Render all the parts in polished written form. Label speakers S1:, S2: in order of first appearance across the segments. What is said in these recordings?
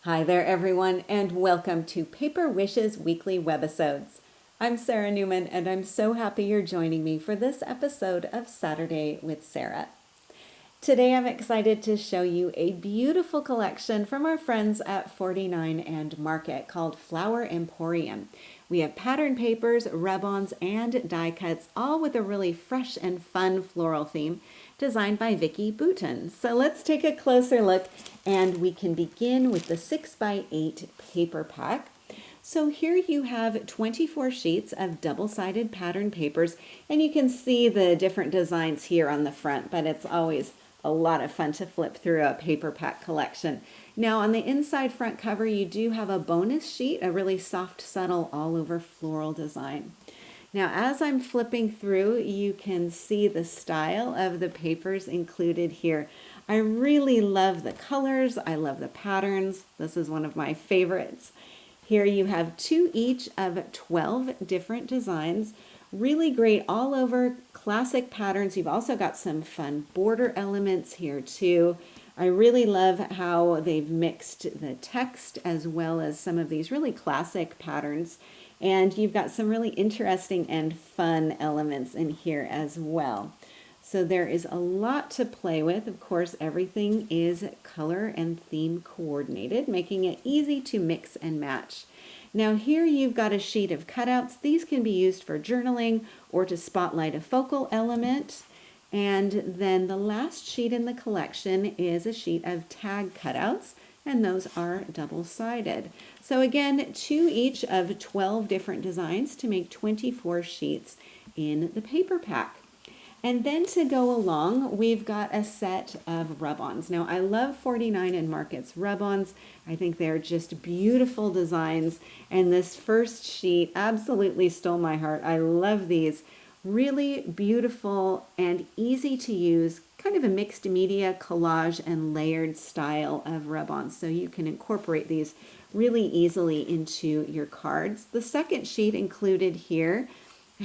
S1: Hi there, everyone, and welcome to Paper Wishes Weekly Webisodes. I'm Sara Newman, and I'm so happy you're joining me for this episode of Saturday with Sara. Today, I'm excited to show you a beautiful collection from our friends at 49 and Market called Flower Emporium. We have pattern papers, rub-ons, and die cuts, all with a really fresh and fun floral theme designed by Vicki Bouton. So let's take a closer look, and we can begin with the 6x8 paper pack. So here you have 24 sheets of double-sided pattern papers, and you can see the different designs here on the front, but it's always a lot of fun to flip through a paper pack collection. Now on the inside front cover, you do have a bonus sheet, a really soft, subtle, all over floral design. Now as I'm flipping through, you can see the style of the papers included here. I really love the colors. I love the patterns. This is one of my favorites. Here you have two each of 12 different designs. Really great all over classic patterns. You've also got some fun border elements here too. I really love how they've mixed the text as well as some of these really classic patterns. And you've got some really interesting and fun elements in here as well. So there is a lot to play with. Of course, everything is color and theme coordinated, making it easy to mix and match. Now here you've got a sheet of cutouts. These can be used for journaling or to spotlight a focal element. And then the last sheet in the collection is a sheet of tag cutouts, and those are double-sided. So again, two each of 12 different designs to make 24 sheets in the paper pack. And then to go along, we've got a set of rub-ons. Now, I love 49 and Market's rub-ons. I think they're just beautiful designs. And this first sheet absolutely stole my heart. I love these. Really beautiful and easy to use, kind of a mixed media collage and layered style of rub-ons. So you can incorporate these really easily into your cards. The second sheet included here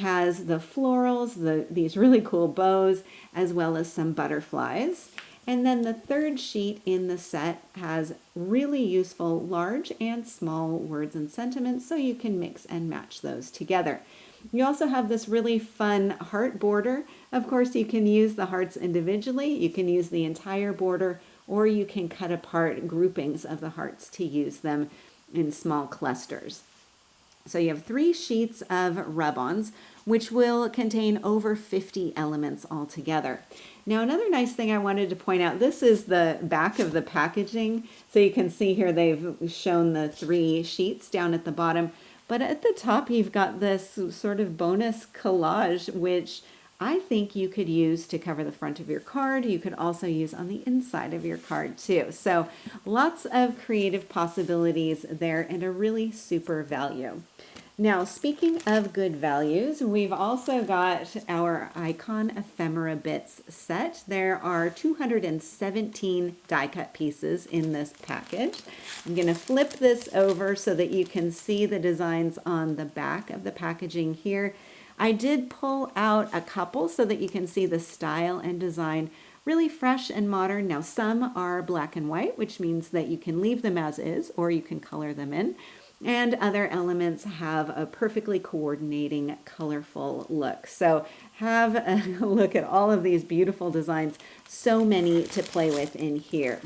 S1: has the florals, these really cool bows, as well as some butterflies. And then the third sheet in the set has really useful large and small words and sentiments, so you can mix and match those together. You also have this really fun heart border. Of course, you can use the hearts individually, you can use the entire border, or you can cut apart groupings of the hearts to use them in small clusters. So you have 3 sheets of rub-ons, which will contain over 50 elements altogether. Now, another nice thing I wanted to point out, this is the back of the packaging. So you can see here they've shown the 3 sheets down at the bottom. But at the top, you've got this sort of bonus collage, which I think you could use to cover the front of your card. You could also use on the inside of your card too. So lots of creative possibilities there and a really super value. Now, speaking of good values, we've also got our Icon Ephemera Bits set. There are 217 die cut pieces in this package. I'm going to flip this over so that you can see the designs on the back of the packaging here. I did pull out a couple so that you can see the style and design, really fresh and modern. Now, some are black and white, which means that you can leave them as is or you can color them in. And other elements have a perfectly coordinating, colorful look. So have a look at all of these beautiful designs. So many to play with in here.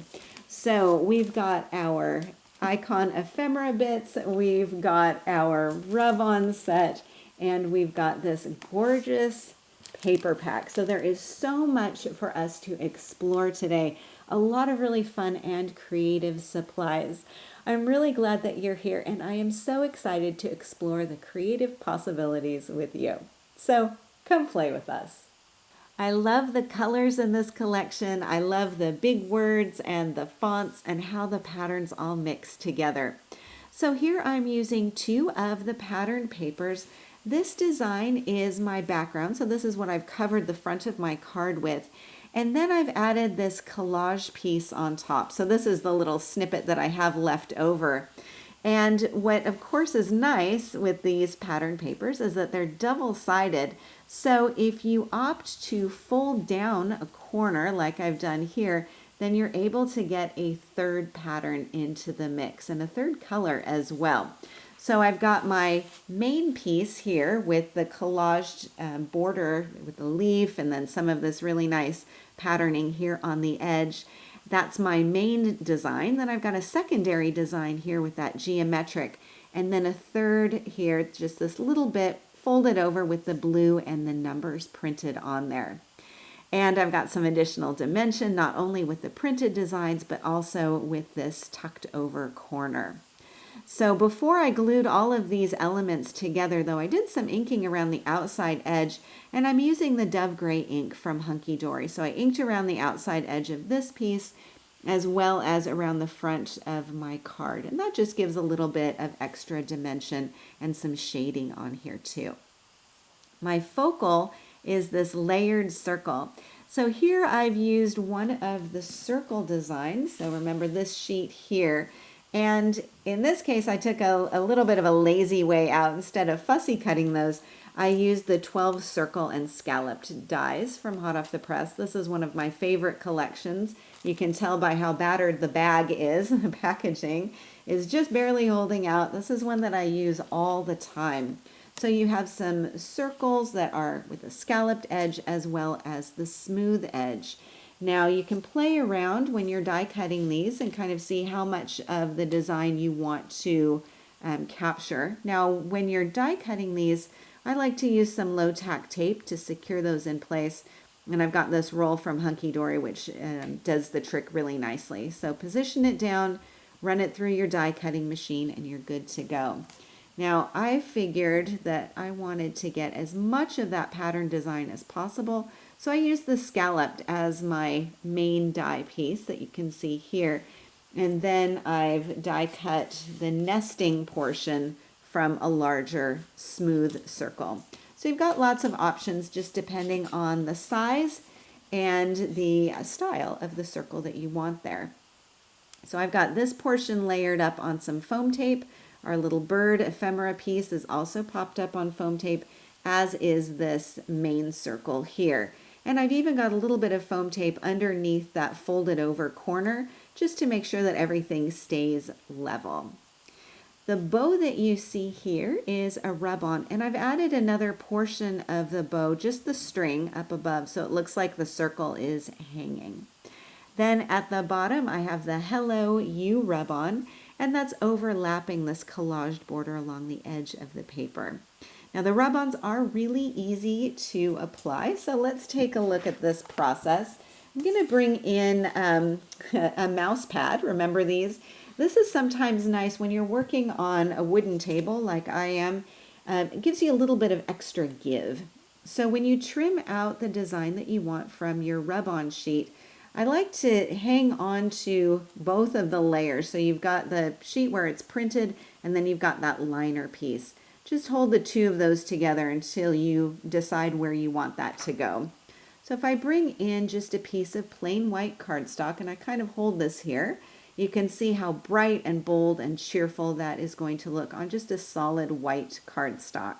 S1: So we've got our Icon Ephemera Bits, we've got our rub-on set, and we've got this gorgeous paper pack. So there is so much for us to explore today. A lot of really fun and creative supplies. I'm really glad that you're here, and I am so excited to explore the creative possibilities with you. So come play with us. I love the colors in this collection. I love the big words and the fonts and how the patterns all mix together. So here I'm using 2 of the pattern papers. This design is my background, so this is what I've covered the front of my card with. And then I've added this collage piece on top. So this is the little snippet that I have left over. And what of course is nice with these pattern papers is that they're double-sided. So if you opt to fold down a corner like I've done here, then you're able to get a third pattern into the mix and a third color as well. So I've got my main piece here with the collaged border with the leaf and then some of this really nice patterning here on the edge. That's my main design. Then I've got a secondary design here with that geometric, and then a third here, just this little bit folded over with the blue and the numbers printed on there. And I've got some additional dimension, not only with the printed designs, but also with this tucked over corner. So before I glued all of these elements together, though, I did some inking around the outside edge, and I'm using the Dove Gray ink from Hunky Dory. So I inked around the outside edge of this piece as well as around the front of my card. And that just gives a little bit of extra dimension and some shading on here too. My focal is this layered circle. So here I've used one of the circle designs. So remember this sheet here. And in this case, I took a little bit of a lazy way out. Instead of fussy cutting those, I used the 12 circle and scalloped dies from Hot Off the Press. This is one of my favorite collections. You can tell by how battered the bag is. The packaging is just barely holding out. This is one that I use all the time. So you have some circles that are with a scalloped edge as well as the smooth edge. Now you can play around when you're die cutting these and kind of see how much of the design you want to capture. Now when you're die cutting these, I like to use some low tack tape to secure those in place. And I've got this roll from Hunky Dory which does the trick really nicely. So position it down, run it through your die cutting machine, and you're good to go. Now I figured that I wanted to get as much of that pattern design as possible. So I used the scalloped as my main die piece that you can see here. And then I've die cut the nesting portion from a larger smooth circle. So you've got lots of options just depending on the size and the style of the circle that you want there. So I've got this portion layered up on some foam tape. Our little bird ephemera piece is also popped up on foam tape, as is this main circle here. And I've even got a little bit of foam tape underneath that folded over corner just to make sure that everything stays level. The bow that you see here is a rub-on, and I've added another portion of the bow, just the string up above, so it looks like the circle is hanging. Then at the bottom I have the Hello You rub-on, and that's overlapping this collaged border along the edge of the paper. Now the rub-ons are really easy to apply, so let's take a look at this process. I'm going to bring in a mouse pad. Remember these? This is sometimes nice when you're working on a wooden table like I am. It gives you a little bit of extra give. So when you trim out the design that you want from your rub-on sheet, I like to hang on to both of the layers. So you've got the sheet where it's printed, and then you've got that liner piece. Just hold the two of those together until you decide where you want that to go. So if I bring in just a piece of plain white cardstock, and I kind of hold this here, you can see how bright and bold and cheerful that is going to look on just a solid white cardstock.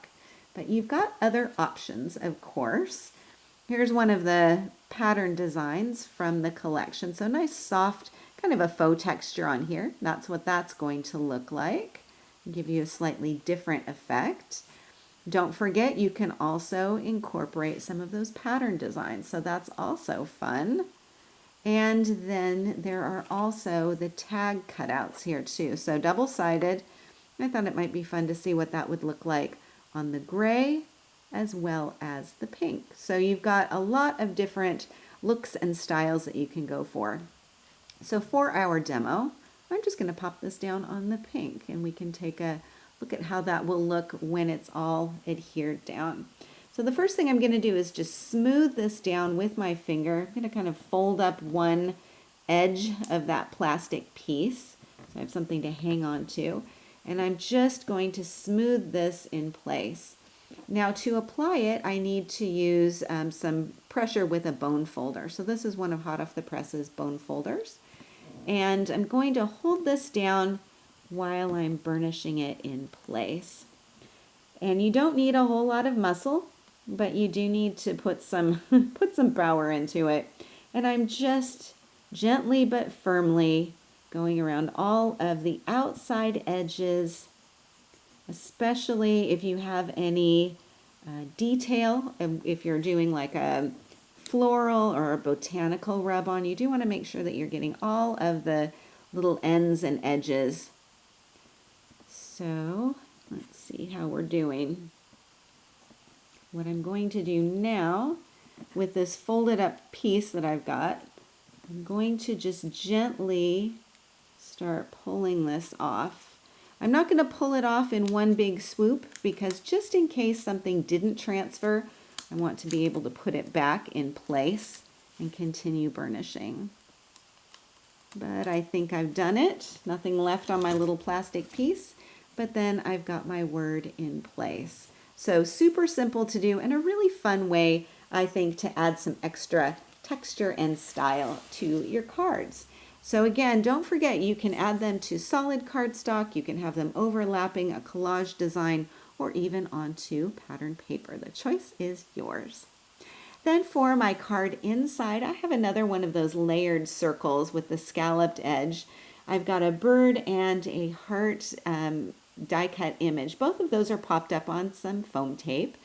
S1: But you've got other options, of course. Here's one of the pattern designs from the collection. So nice soft, kind of a faux texture on here. That's what that's going to look like. Give you a slightly different effect. Don't forget you can also incorporate some of those pattern designs. So that's also fun. And then there are also the tag cutouts here too. So double-sided. I thought it might be fun to see what that would look like on the gray as well as the pink. So you've got a lot of different looks and styles that you can go for. So for our demo, I'm just going to pop this down on the pink, and we can take a look at how that will look when it's all adhered down. So the first thing I'm going to do is just smooth this down with my finger. I'm going to kind of fold up one edge of that plastic piece, so I have something to hang on to, and I'm just going to smooth this in place. Now to apply it, I need to use some pressure with a bone folder. So this is one of Hot Off the Press's bone folders. And I'm going to hold this down while I'm burnishing it in place. And you don't need a whole lot of muscle, but you do need to put some power into it. And I'm just gently but firmly going around all of the outside edges, especially if you have any detail. If you're doing like a floral or a botanical rub on, you do want to make sure that you're getting all of the little ends and edges. So let's see how we're doing. What I'm going to do now with this folded up piece that I've got, I'm going to just gently start pulling this off. I'm not going to pull it off in one big swoop because just in case something didn't transfer, I want to be able to put it back in place and continue burnishing. But I think I've done it. Nothing left on my little plastic piece, but then I've got my word in place. So super simple to do and a really fun way, I think, to add some extra texture and style to your cards. So again, don't forget you can add them to solid cardstock, you can have them overlapping a collage design, or even onto pattern paper. The choice is yours. Then for my card inside, I have another one of those layered circles with the scalloped edge. I've got a bird and a heart die cut image. Both of those are popped up on some foam tape.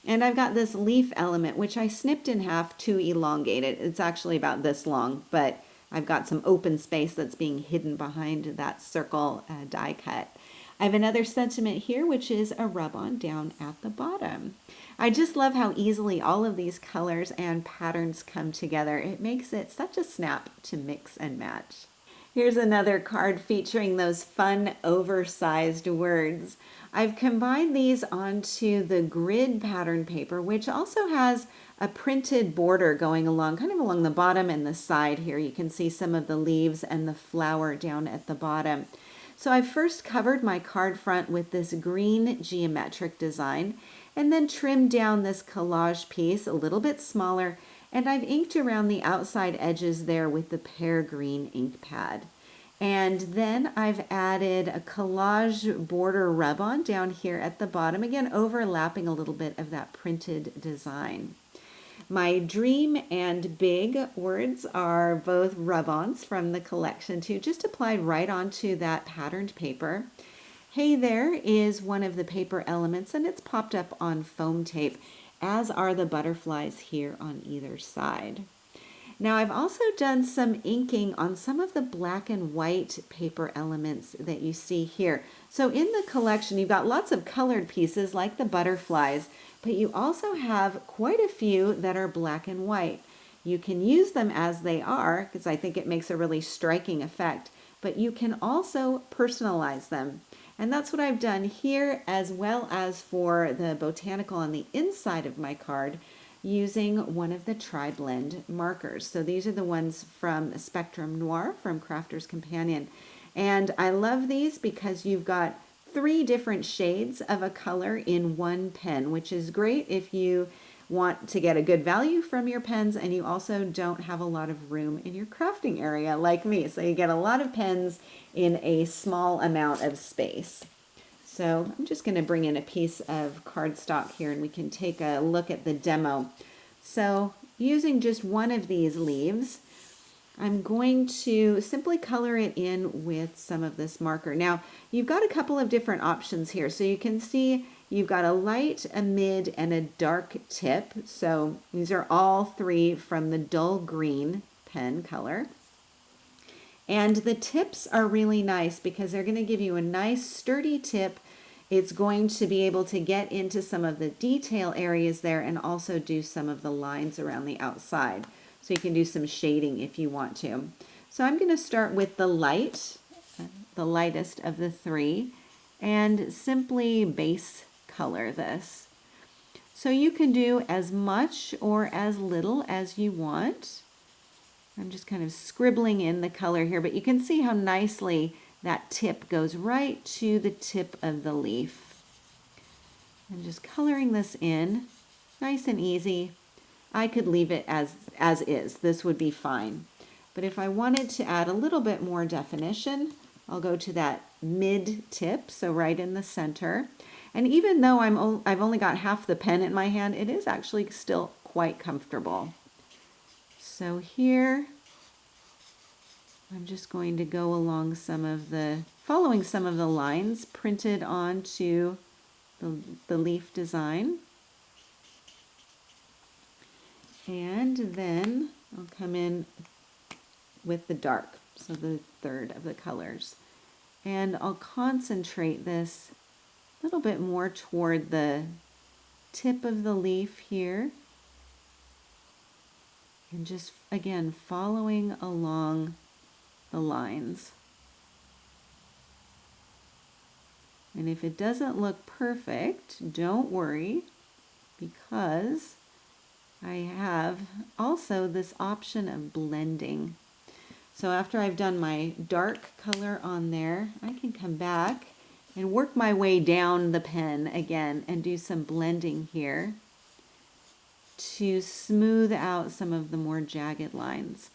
S1: And I've got this leaf element, which I snipped in half to elongate it. It's actually about this long, but I've got some open space that's being hidden behind that circle die cut. I have another sentiment here, which is a rub-on down at the bottom. I just love how easily all of these colors and patterns come together. It makes it such a snap to mix and match. Here's another card featuring those fun oversized words. I've combined these onto the grid pattern paper, which also has a printed border going along, kind of along the bottom and the side here. You can see some of the leaves and the flower down at the bottom. So I first covered my card front with this green geometric design and then trimmed down this collage piece a little bit smaller, and I've inked around the outside edges there with the pear green ink pad. And then I've added a collage border rub-on down here at the bottom, again overlapping a little bit of that printed design. My dream and big words are both rub-ons from the collection too, just applied right onto that patterned paper. Hey there is one of the paper elements, and it's popped up on foam tape, as are the butterflies here on either side. Now I've also done some inking on some of the black and white paper elements that you see here. So in the collection you've got lots of colored pieces like the butterflies, but you also have quite a few that are black and white. You can use them as they are because I think it makes a really striking effect, but you can also personalize them. And that's what I've done here, as well as for the botanical on the inside of my card, using one of the tri-blend markers. So these are the ones from Spectrum Noir from Crafter's Companion. And I love these because you've got 3 different shades of a color in one pen, which is great if you want to get a good value from your pens and you also don't have a lot of room in your crafting area like me. So you get a lot of pens in a small amount of space. So I'm just going to bring in a piece of cardstock here and we can take a look at the demo. So using just one of these leaves, I'm going to simply color it in with some of this marker. Now, you've got a couple of different options here. So you can see you've got a light, a mid, and a dark tip. So these are all 3 from the dull green pen color. And the tips are really nice because they're going to give you a nice sturdy tip. It's going to be able to get into some of the detail areas there and also do some of the lines around the outside. So you can do some shading if you want to. So I'm going to start with the light, the lightest of the 3, and simply base color this. So you can do as much or as little as you want. I'm just kind of scribbling in the color here, but you can see how nicely that tip goes right to the tip of the leaf. I'm just coloring this in, nice and easy. I could leave it as is. This would be fine. But if I wanted to add a little bit more definition, I'll go to that mid tip, so right in the center. And even though I've only got half the pen in my hand, it is actually still quite comfortable. So here, I'm just going to go along following some of the lines printed onto the leaf design. And then I'll come in with the dark, so the third of the colors. And I'll concentrate this a little bit more toward the tip of the leaf here. And just, again, following along the lines. And if it doesn't look perfect, don't worry, because I have also this option of blending. So after I've done my dark color on there, I can come back and work my way down the pen again and do some blending here to smooth out some of the more jagged lines.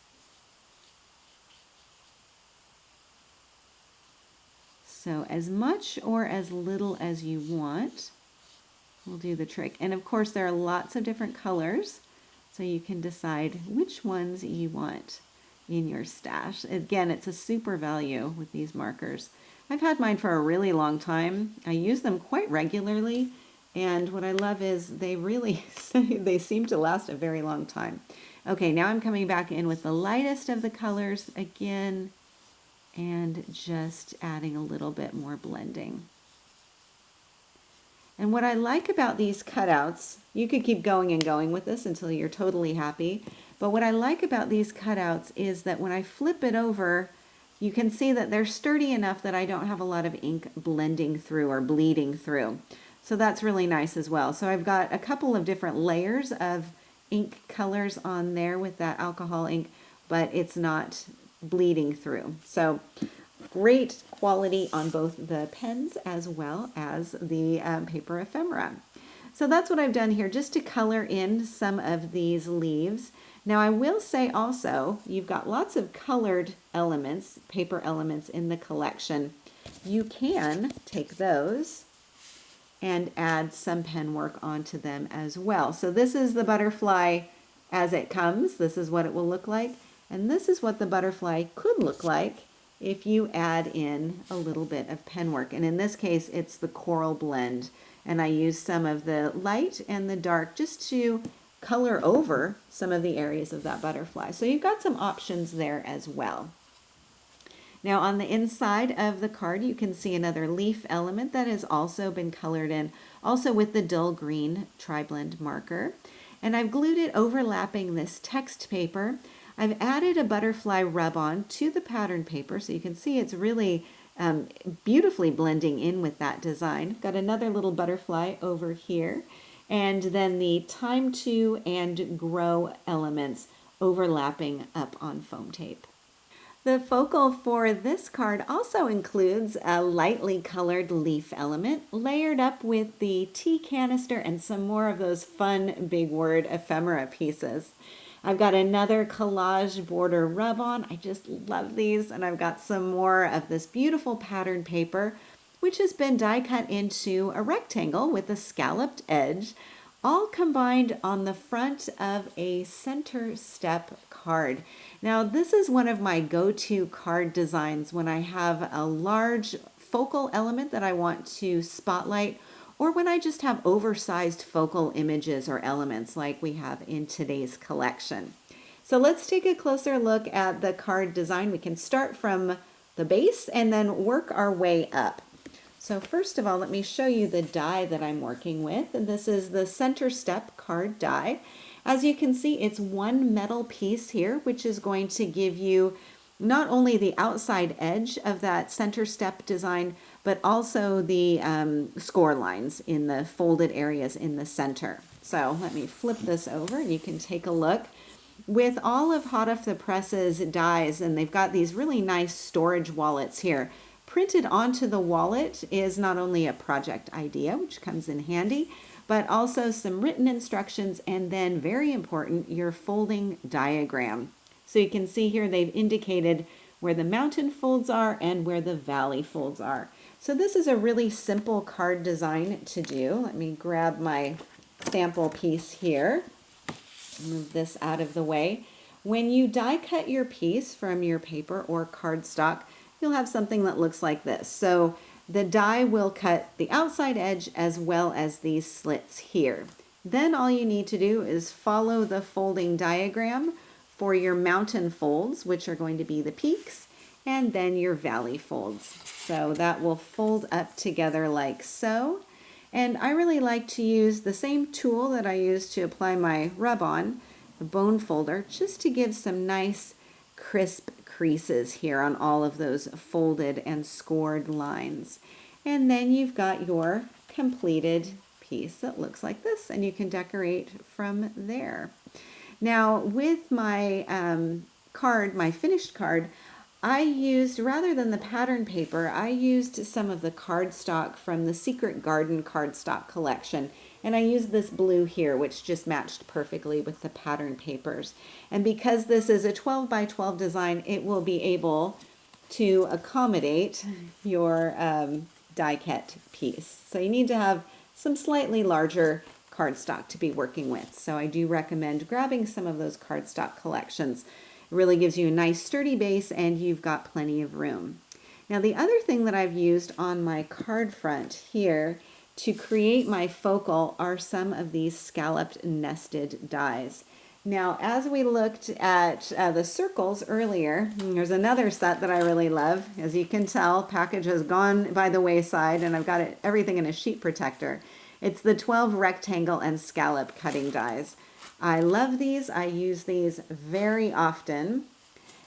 S1: So as much or as little as you want will do the trick. And of course there are lots of different colors, so you can decide which ones you want in your stash. Again, it's a super value with these markers. I've had mine for a really long time. I use them quite regularly, and what I love is they really they seem to last a very long time. Okay, now I'm coming back in with the lightest of the colors again, and just adding a little bit more blending. And what I like about these cutouts, you could keep going and going with this until you're totally happy, but what I like about these cutouts is that when I flip it over, you can see that they're sturdy enough that I don't have a lot of ink blending through or bleeding through. So that's really nice as well. So I've got a couple of different layers of ink colors on there with that alcohol ink, but it's not bleeding through. So great quality on both the pens as well as the paper ephemera. So that's what I've done here, just to color in some of these leaves. Now I will say also, you've got lots of colored elements, paper elements in the collection. You can take those and add some pen work onto them as well. So this is the butterfly as it comes. This is what it will look like. And this is what the butterfly could look like if you add in a little bit of pen work. And in this case, it's the coral blend. And I use some of the light and the dark just to color over some of the areas of that butterfly. So you've got some options there as well. Now on the inside of the card, you can see another leaf element that has also been colored in, also with the dull green tri-blend marker. And I've glued it overlapping this text paper. I've added a butterfly rub-on to the pattern paper, so you can see it's really beautifully blending in with that design. Got another little butterfly over here, and then the time to and grow elements overlapping up on foam tape. The focal for this card also includes a lightly colored leaf element layered up with the tea canister and some more of those fun big word ephemera pieces. I've got another collage border rub-on. I just love these. And I've got some more of this beautiful pattern paper, which has been die cut into a rectangle with a scalloped edge, all combined on the front of a center step card. Now, this is one of my go-to card designs when I have a large focal element that I want to spotlight, or when I just have oversized focal images or elements like we have in today's collection. So let's take a closer look at the card design. We can start from the base and then work our way up. So first of all, let me show you the die that I'm working with. And this is the center step card die. As you can see, it's one metal piece here, which is going to give you not only the outside edge of that center step design, but also the score lines in the folded areas in the center. So let me flip this over and you can take a look. With all of Hot Off the Press's dies, and they've got these really nice storage wallets here. Printed onto the wallet is not only a project idea, which comes in handy, but also some written instructions, and then very important, your folding diagram. So you can see here they've indicated where the mountain folds are and where the valley folds are. So this is a really simple card design to do. Let me grab my sample piece here, move this out of the way. When you die cut your piece from your paper or cardstock, you'll have something that looks like this. So the die will cut the outside edge as well as these slits here. Then all you need to do is follow the folding diagram for your mountain folds, which are going to be the peaks, and then your valley folds. So that will fold up together like so. And I really like to use the same tool that I use to apply my rub-on, the bone folder, just to give some nice crisp creases here on all of those folded and scored lines. And then you've got your completed piece that looks like this, and you can decorate from there. Now with my card, my finished card, I used, rather than the pattern paper, I used some of the cardstock from the Secret Garden cardstock collection. And I used this blue here, which just matched perfectly with the pattern papers. And because this is a 12 by 12 design, it will be able to accommodate your die cut piece. So you need to have some slightly larger cardstock to be working with. So I do recommend grabbing some of those cardstock collections. It really gives you a nice sturdy base and you've got plenty of room. Now the other thing that I've used on my card front here to create my focal are some of these scalloped nested dies. Now as we looked at the circles earlier, there's another set that I really love. As you can tell, package has gone by the wayside and I've got everything in a sheet protector. It's the 12 rectangle and scallop cutting dies. I love these. I use these very often.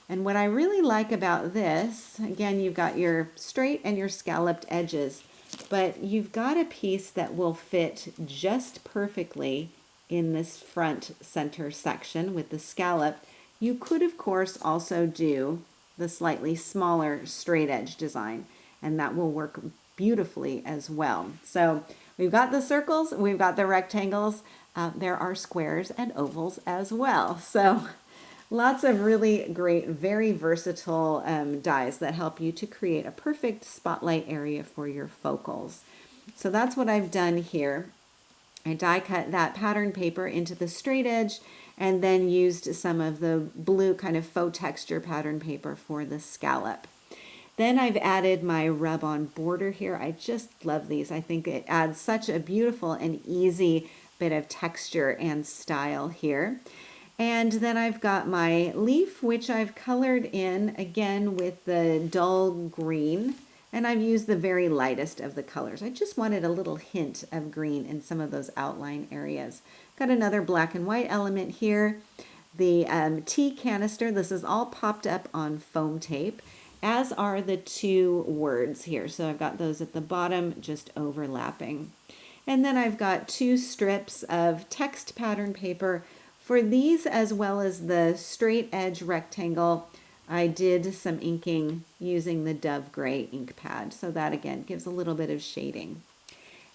S1: And what I really like about this, again, you've got your straight and your scalloped edges, but you've got a piece that will fit just perfectly in this front center section with the scallop. You could, of course, also do the slightly smaller straight edge design, and that will work beautifully as well. So we've got the circles, we've got the rectangles. There are squares and ovals as well. So lots of really great, very versatile dies that help you to create a perfect spotlight area for your focals. So that's what I've done here. I die cut that pattern paper into the straight edge and then used some of the blue kind of faux texture pattern paper for the scallop. Then I've added my rub-on border here. I just love these. I think it adds such a beautiful and easy bit of texture and style here. And then I've got my leaf, which I've colored in again with the dull green, and I've used the very lightest of the colors. I just wanted a little hint of green in some of those outline areas. Got another black and white element here. The tea canister, this is all popped up on foam tape, as are the two words here. So I've got those at the bottom just overlapping. And then I've got two strips of text pattern paper. For these, as well as the straight edge rectangle, I did some inking using the Dove Gray ink pad. So that again gives a little bit of shading.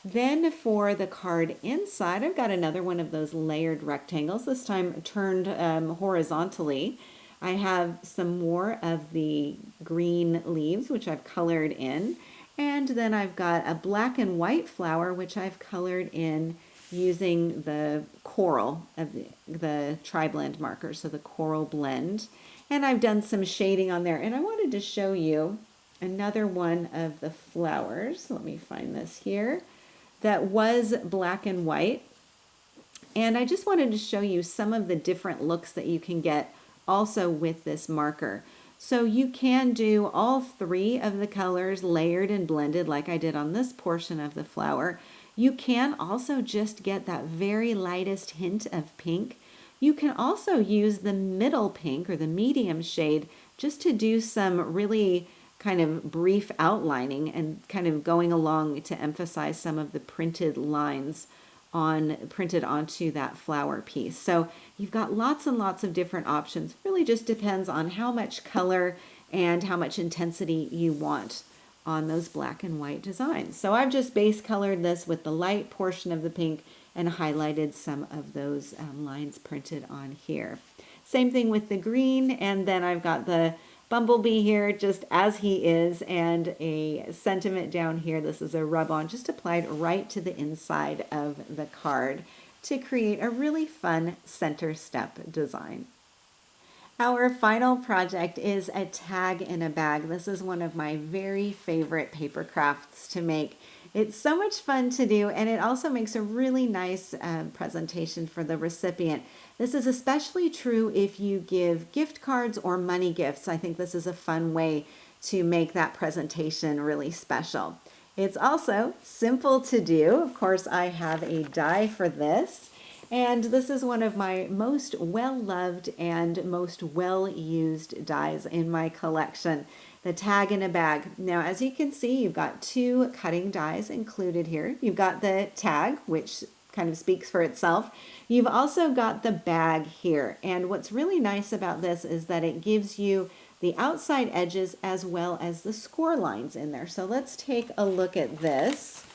S1: Then for the card inside, I've got another one of those layered rectangles, this time turned horizontally. I have some more of the green leaves, which I've colored in. And then I've got a black and white flower, which I've colored in using the coral of the tri-blend marker, so the coral blend. And I've done some shading on there. And I wanted to show you another one of the flowers. Let me find this here. That was black and white. And I just wanted to show you some of the different looks that you can get also with this marker. So you can do all three of the colors layered and blended like I did on this portion of the flower. You can also just get that very lightest hint of pink. You can also use the middle pink or the medium shade just to do some really kind of brief outlining and kind of going along to emphasize some of the printed lines printed onto that flower piece. So you've got lots and lots of different options. It really just depends on how much color and how much intensity you want on those black and white designs. So I've just base colored this with the light portion of the pink and highlighted some of those lines printed on here. Same thing with the green, and then I've got the bumblebee here just as he is, and a sentiment down here. This is a rub-on just applied right to the inside of the card to create a really fun center step design. Our final project is a tag in a bag. This is one of my very favorite paper crafts to make. It's so much fun to do, and it also makes a really nice presentation for the recipient. This is especially true if you give gift cards or money gifts. I think this is a fun way to make that presentation really special. It's also simple to do. Of course, I have a die for this. And this is one of my most well-loved and most well-used dies in my collection, the tag in a bag. Now, as you can see, you've got two cutting dies included here. You've got the tag, which kind of speaks for itself. You've also got the bag here. And what's really nice about this is that it gives you the outside edges as well as the score lines in there. So let's take a look at this.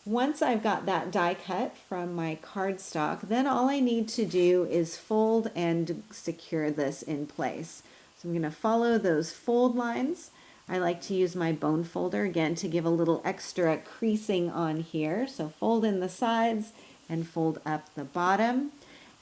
S1: Once I've got that die cut from my cardstock, then all I need to do is fold and secure this in place. So I'm going to follow those fold lines. I like to use my bone folder again to give a little extra creasing on here. So fold in the sides and fold up the bottom.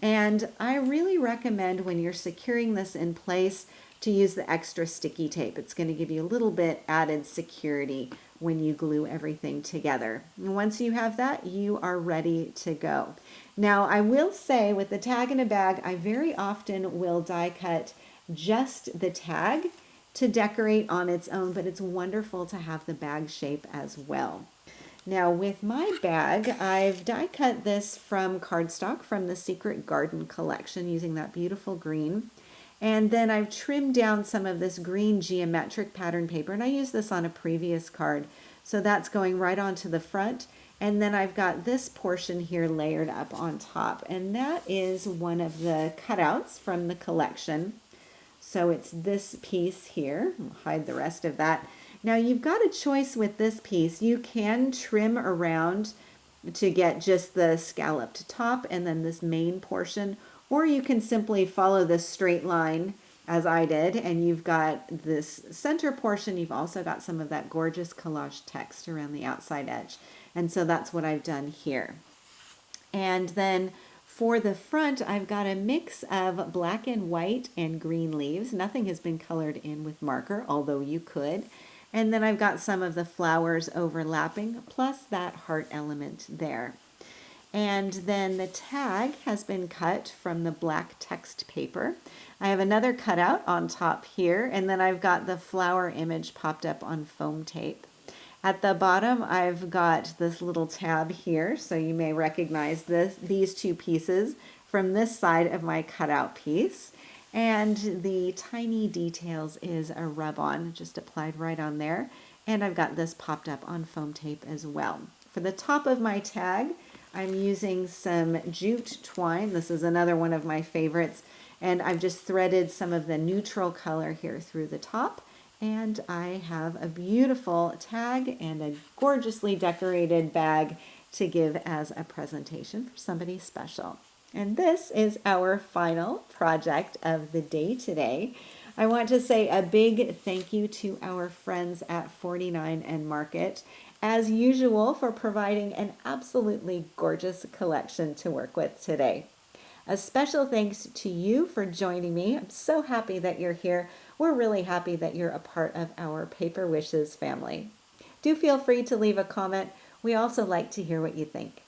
S1: And I really recommend when you're securing this in place to use the extra sticky tape. It's going to give you a little bit added security when you glue everything together. And once you have that, you are ready to go. Now, I will say with the tag in a bag, I very often will die cut just the tag to decorate on its own, but it's wonderful to have the bag shape as well. Now with my bag, I've die cut this from cardstock from the Secret Garden collection using that beautiful green. And then I've trimmed down some of this green geometric pattern paper, and I used this on a previous card. So that's going right onto the front. And then I've got this portion here layered up on top. And that is one of the cutouts from the collection. So it's this piece here. I'll hide the rest of that. Now you've got a choice with this piece. You can trim around to get just the scalloped top and then this main portion, or you can simply follow this straight line as I did, and you've got this center portion. You've also got some of that gorgeous collage text around the outside edge. And so that's what I've done here. And then for the front, I've got a mix of black and white and green leaves. Nothing has been colored in with marker, although you could. And then I've got some of the flowers overlapping, plus that heart element there. And then the tag has been cut from the black text paper. I have another cutout on top here, and then I've got the flower image popped up on foam tape. At the bottom, I've got this little tab here, so you may recognize these two pieces from this side of my cutout piece. And the tiny details is a rub-on, just applied right on there. And I've got this popped up on foam tape as well. For the top of my tag, I'm using some jute twine. This is another one of my favorites. And I've just threaded some of the neutral color here through the top. And I have a beautiful tag and a gorgeously decorated bag to give as a presentation for somebody special. And this is our final project of the day today. I want to say a big thank you to our friends at 49 and Market, as usual, for providing an absolutely gorgeous collection to work with today. A special thanks to you for joining me. I'm so happy that you're here. We're really happy that you're a part of our Paper Wishes family. Do feel free to leave a comment. We also like to hear what you think.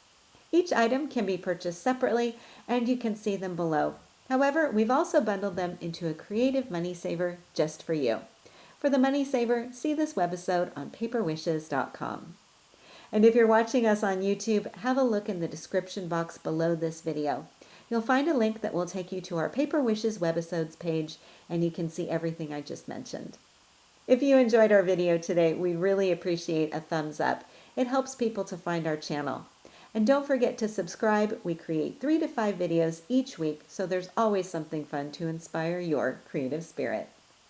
S1: Each item can be purchased separately, and you can see them below. However, we've also bundled them into a creative money saver just for you. For the money saver, see this webisode on paperwishes.com. And if you're watching us on YouTube, have a look in the description box below this video. You'll find a link that will take you to our Paper Wishes webisodes page, and you can see everything I just mentioned. If you enjoyed our video today, we really appreciate a thumbs up. It helps people to find our channel. And don't forget to subscribe. We create 3 to 5 videos each week, so there's always something fun to inspire your creative spirit.